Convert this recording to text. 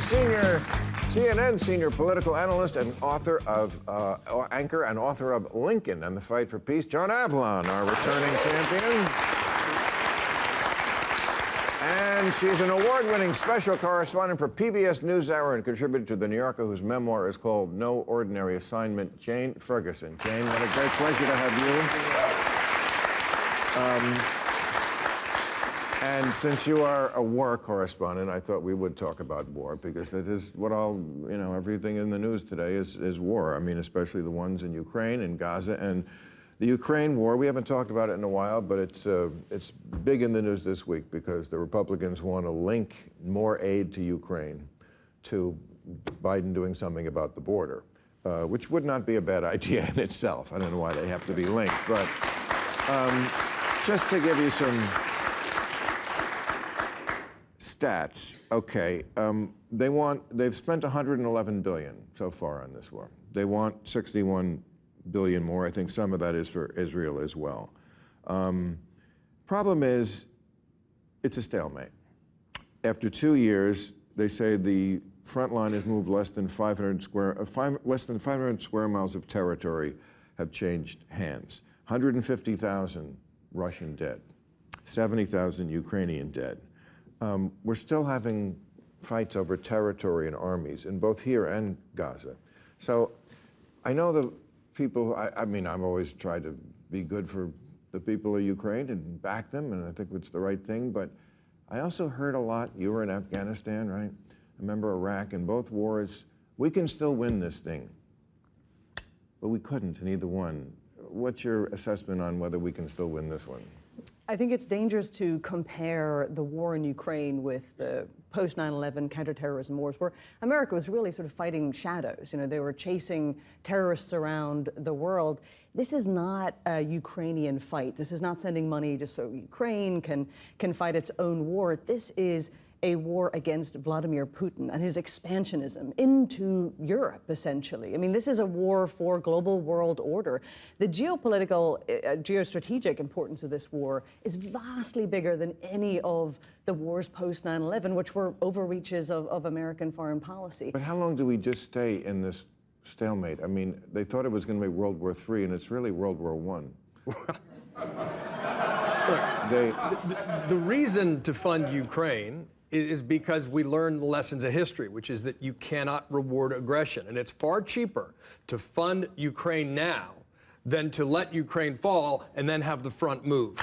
CNN senior political analyst and anchor and author of Lincoln and the Fight for Peace, John Avlon, our returning champion. And she's an award-winning special correspondent for PBS NewsHour and contributor to The New Yorker, whose memoir is called No Ordinary Assignment, Jane Ferguson. Jane, what a great pleasure to have you. And since you are a war correspondent, I thought we would talk about war, because that is what everything in the news today is war. I mean, especially the ones in Ukraine and Gaza. And the Ukraine war, we haven't talked about it in a while, but it's big in the news this week because the Republicans want to link more aid to Ukraine to Biden doing something about the border, which would not be a bad idea in itself. I don't know why they have to be linked, but just to give you some stats. Okay, they've spent $111 billion so far on this war. They want $61 billion more. I think some of that is for Israel as well. Problem is, it's a stalemate. After 2 years, they say the front line has moved less than 500 square miles of territory have changed hands. 150,000 Russian dead, 70,000 Ukrainian dead. We're still having fights over territory and armies in both here and Gaza. So I know the people, I mean, I've always tried to be good for the people of Ukraine and back them, and I think it's the right thing, but I also heard a lot, you were in Afghanistan, right? I remember Iraq, in both wars, we can still win this thing, but we couldn't in either one. What's your assessment on whether we can still win this one? I think it's dangerous to compare the war in Ukraine with the post-9/11 counterterrorism wars, where America was really sort of fighting shadows. You know, they were chasing terrorists around the world. This is not a Ukrainian fight. This is not sending money just so Ukraine can fight its own war. This is a war against Vladimir Putin and his expansionism into Europe, essentially. I mean, this is a war for global world order. The geopolitical, geostrategic importance of this war is vastly bigger than any of the wars post-9/11, which were overreaches of American foreign policy. But how long do we just stay in this stalemate? I mean, they thought it was going to be World War III, and it's really World War I. The reason to fund Ukraine is because we learned the lessons of history, which is that you cannot reward aggression. And it's far cheaper to fund Ukraine now than to let Ukraine fall and then have the front move.